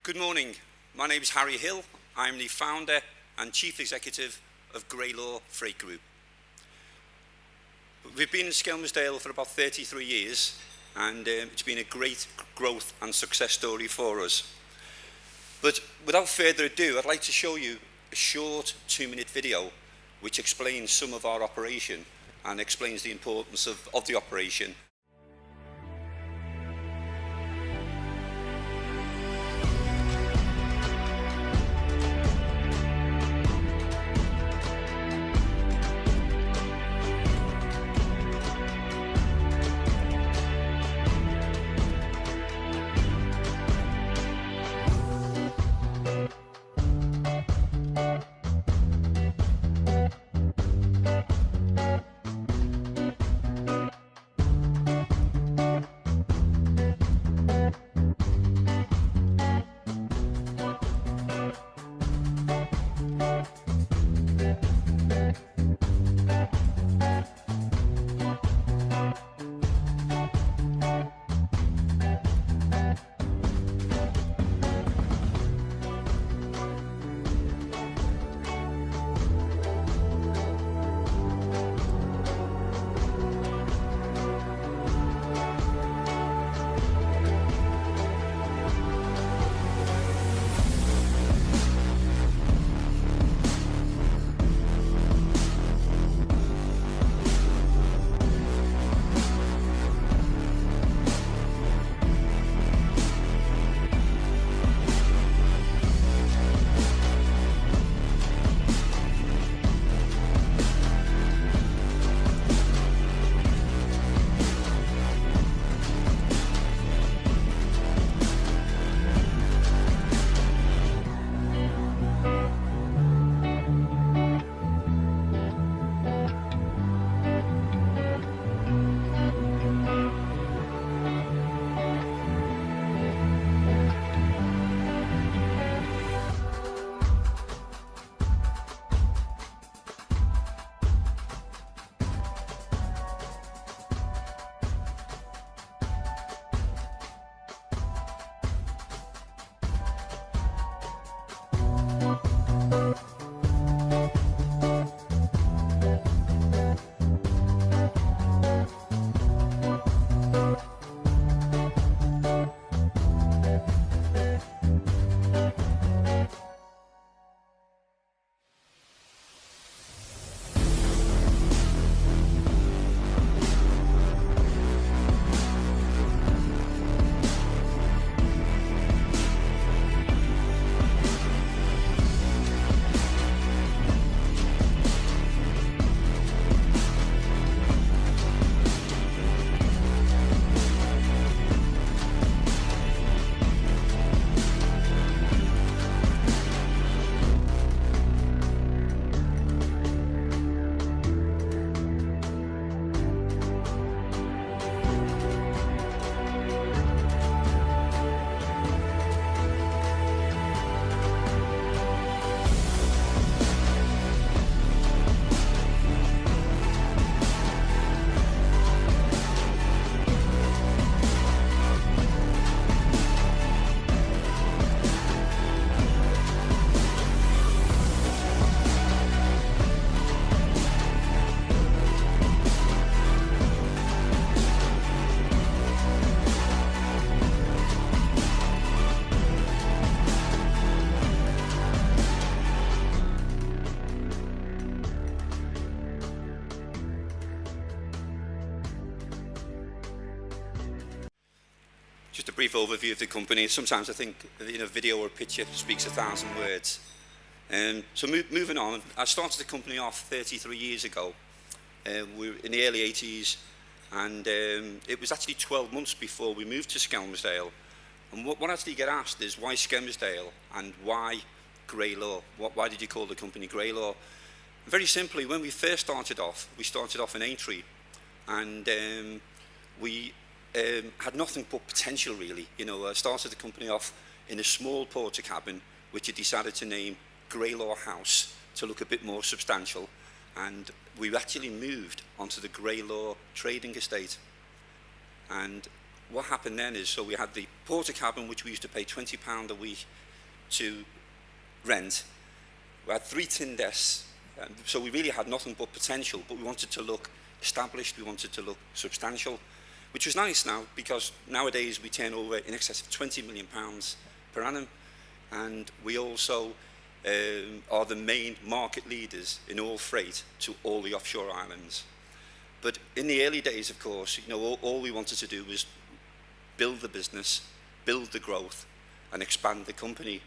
Good morning. My name is Harry Hill. I'm the founder and chief executive of Graylaw Freight Group. We've been in Skelmersdale for about 33 years, and it's been a great growth and success story for us. But without further ado, I'd like to show you a short 2-minute video which explains some of our operation and explains the importance of the operation. Just a brief overview of the company. Sometimes I think a video or a picture speaks 1,000 words. So moving on, I started the company off 33 years ago. We were in the early 80s, and it was actually 12 months before we moved to Skelmersdale. And what actually get asked is why Skelmersdale and why Graylaw? Why did you call the company Graylaw? Very simply, when we first started off, we started off in Aintree, and we had nothing but potential, really. I started the company off in a small porter cabin, which I decided to name Graylaw House to look a bit more substantial, and we actually moved onto the Graylaw trading estate. And what happened then is, so we had the porter cabin, which we used to pay £20 a week to rent. We had 3 tin desks, so we really had nothing but potential, but we wanted to look established, we wanted to look substantial, which was nice now, because nowadays we turn over in excess of £20 million per annum, and we also are the main market leaders in all freight to all the offshore islands. But in the early days, of course, you know, all we wanted to do was build the business, build the growth, and expand the company.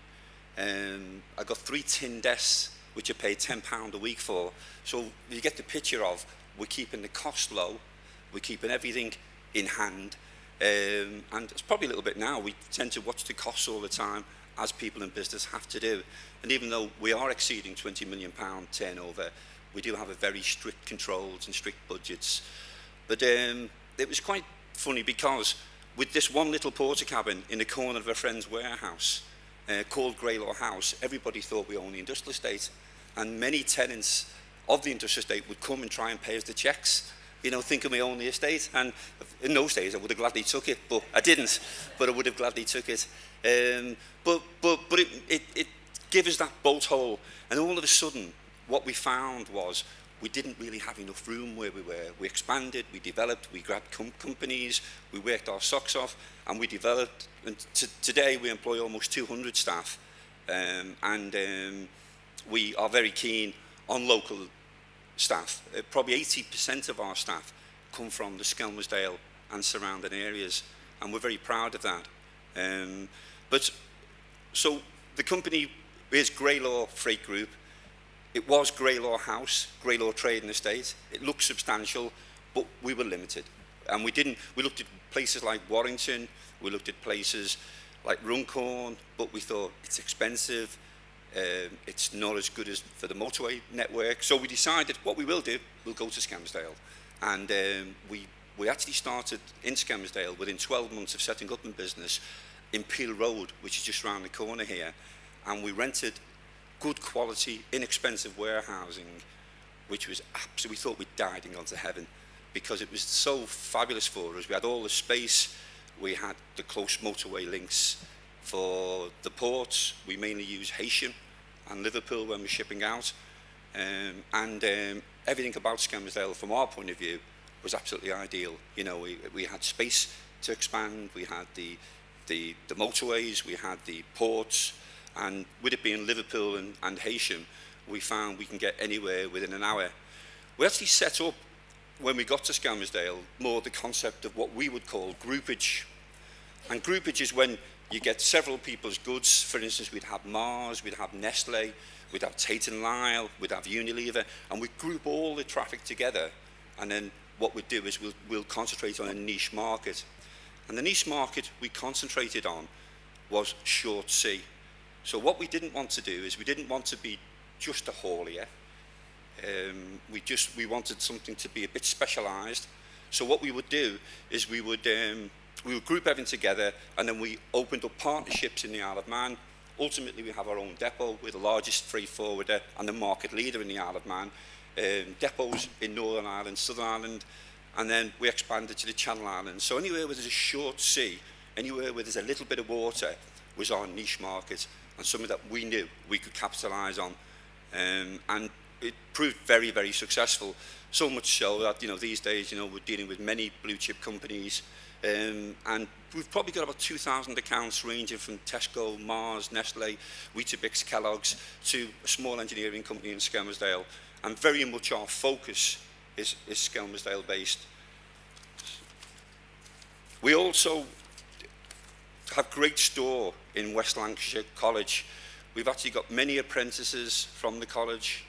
I got 3 tin desks, which are paid £10 a week for. So you get the picture of, we're keeping the cost low, we're keeping everything in hand, and it's probably a little bit now, we tend to watch the costs all the time, as people in business have to do. And even though we are exceeding £20 million turnover, we do have a very strict controls and strict budgets. But it was quite funny, because with this one little porter cabin in the corner of a friend's warehouse, called Graylaw House, everybody thought we owned the industrial estate, and many tenants of the industrial estate would come and try and pay us the checks, you know, thinking we owned the estate. And in those days I would have gladly took it, but I didn't, but I would have gladly took it. But it gave us that bolt hole, and all of a sudden what we found was we didn't really have enough room where we were. We expanded, we developed, we grabbed companies, we worked our socks off, and we developed. And today we employ almost 200 staff, and we are very keen on local staff. Probably 80% of our staff come from the Skelmersdale and surrounding areas, and we're very proud of that. But so the company is Graylaw Freight Group. It was Graylaw House, Graylaw Trading Estate. It looked substantial, but we were limited. And we looked at places like Warrington, we looked at places like Runcorn, but we thought it's expensive, it's not as good as for the motorway network. So we decided what we will do, we'll go to Skelmersdale. And we actually started in Skelmersdale within 12 months of setting up in business in Peel Road, which is just round the corner here. And we rented good quality, inexpensive warehousing, which was absolutely, we thought we'd died and gone to heaven, because it was so fabulous for us. We had all the space, we had the close motorway links for the ports. We mainly use Haitian and Liverpool when we're shipping out, and everything about Skelmersdale from our point of view was absolutely ideal. You know, we had space to expand, we had the motorways, we had the ports, and with it being Liverpool and Haitian, we found we can get anywhere within an hour. We actually set up, when we got to Skelmersdale, more the concept of what we would call groupage. And groupage is when you get several people's goods. For instance, we'd have Mars, we'd have Nestle, we'd have Tate & Lyle, we'd have Unilever, and we'd group all the traffic together. And then what we'd do is we'll concentrate on a niche market. And the niche market we concentrated on was short sea. So what we didn't want to do is we didn't want to be just a haulier. We wanted something to be a bit specialised. So what we would do is we would group everything together, and then we opened up partnerships in the Isle of Man. Ultimately, we have our own depot. We're the largest freight forwarder and the market leader in the Isle of Man. Depots in Northern Ireland, Southern Ireland, and then we expanded to the Channel Islands. So anywhere where there's a short sea, anywhere where there's a little bit of water, was our niche market, and something that we knew we could capitalise on. And it proved very, very successful. So much so that, you know, these days, you know, we're dealing with many blue chip companies, and we've probably got about 2,000 accounts ranging from Tesco, Mars, Nestle, Weetabix, Kellogg's, to a small engineering company in Skelmersdale. And very much our focus is Skelmersdale based. We also have great store in West Lancashire College. We've actually got many apprentices from the college.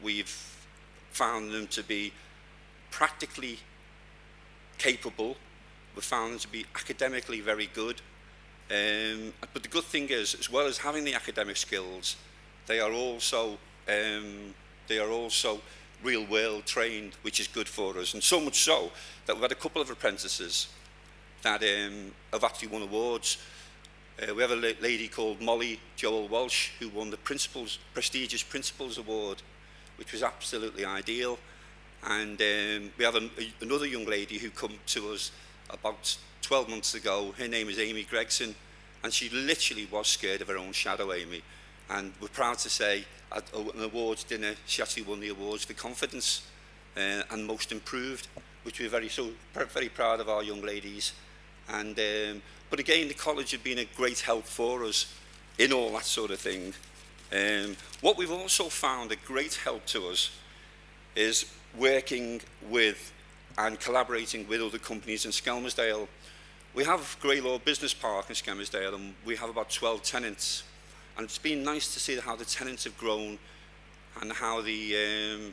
We've found them to be practically capable. We've found them to be academically very good. But the good thing is, as well as having the academic skills, they are also real world trained, which is good for us. And so much so that we've had a couple of apprentices that have actually won awards. We have a lady called Molly Joel Walsh who won the prestigious Principals Award, which was absolutely ideal. And we have another young lady who come to us about 12 months ago. Her name is Amy Gregson, and she literally was scared of her own shadow, Amy. And we're proud to say at an awards dinner, she actually won the awards for confidence and most improved, which we're very proud of our young ladies. And but again, the college have been a great help for us in all that sort of thing. What we've also found a great help to us is working with and collaborating with other companies in Skelmersdale. We have Graylaw Business Park in Skelmersdale, and we have about 12 tenants. And it's been nice to see how the tenants have grown and how the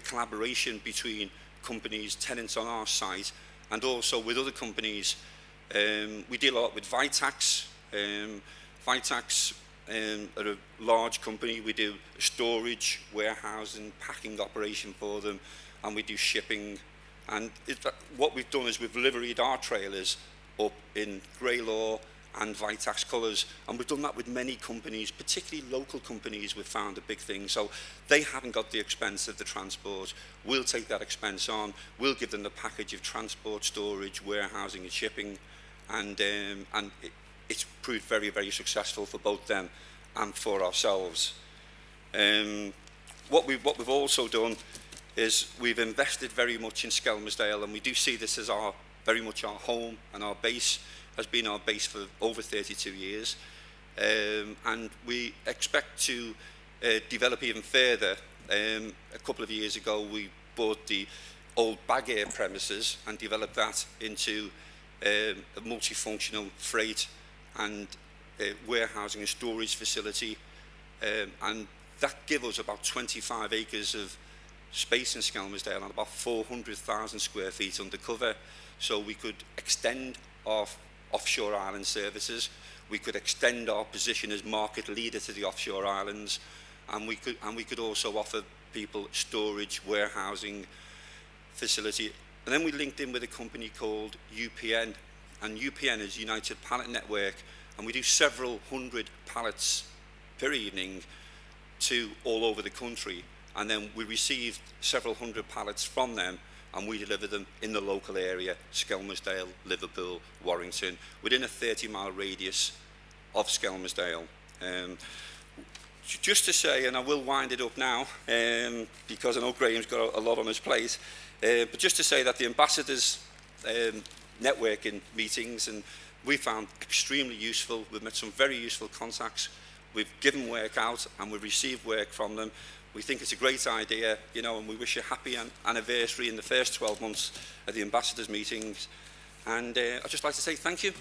collaboration between companies, tenants on our site, and also with other companies. We deal a lot with Vitax. Vitax are a large company. We do storage, warehousing, packing operation for them, and we do shipping. And what we've done is we've liveried our trailers up in Graylaw and Vitax colours, and we've done that with many companies, particularly local companies. We've found a big thing, so they haven't got the expense of the transport. We'll take that expense on. We'll give them the package of transport, storage, warehousing and shipping, and it's proved very, very successful for both them and for ourselves. What we've also done is we've invested very much in Skelmersdale, and we do see this as very much our home, and our base has been our base for over 32 years. And we expect to develop even further. A couple of years ago, we bought the old Bag Air premises and developed that into a multifunctional freight and warehousing and storage facility. And that gives us about 25 acres of space in Skelmersdale and about 400,000 square feet under cover. So we could extend our offshore island services. We could extend our position as market leader to the offshore islands, and we could also offer people storage, warehousing facility. And then we linked in with a company called UPN, and UPN is United Pallet Network, and we do several hundred pallets per evening to all over the country. And then we received several hundred pallets from them, and we deliver them in the local area, Skelmersdale, Liverpool, Warrington, within a 30-mile radius of Skelmersdale. Just to say, and I will wind it up now, because I know Graham's got a lot on his plate, but just to say that the ambassadors networking meetings, and we found extremely useful. We've met some very useful contacts. We've given work out, and we've received work from them. We think it's a great idea, you know, and we wish you a happy anniversary in the first 12 months of the ambassadors meetings. And I'd just like to say thank you.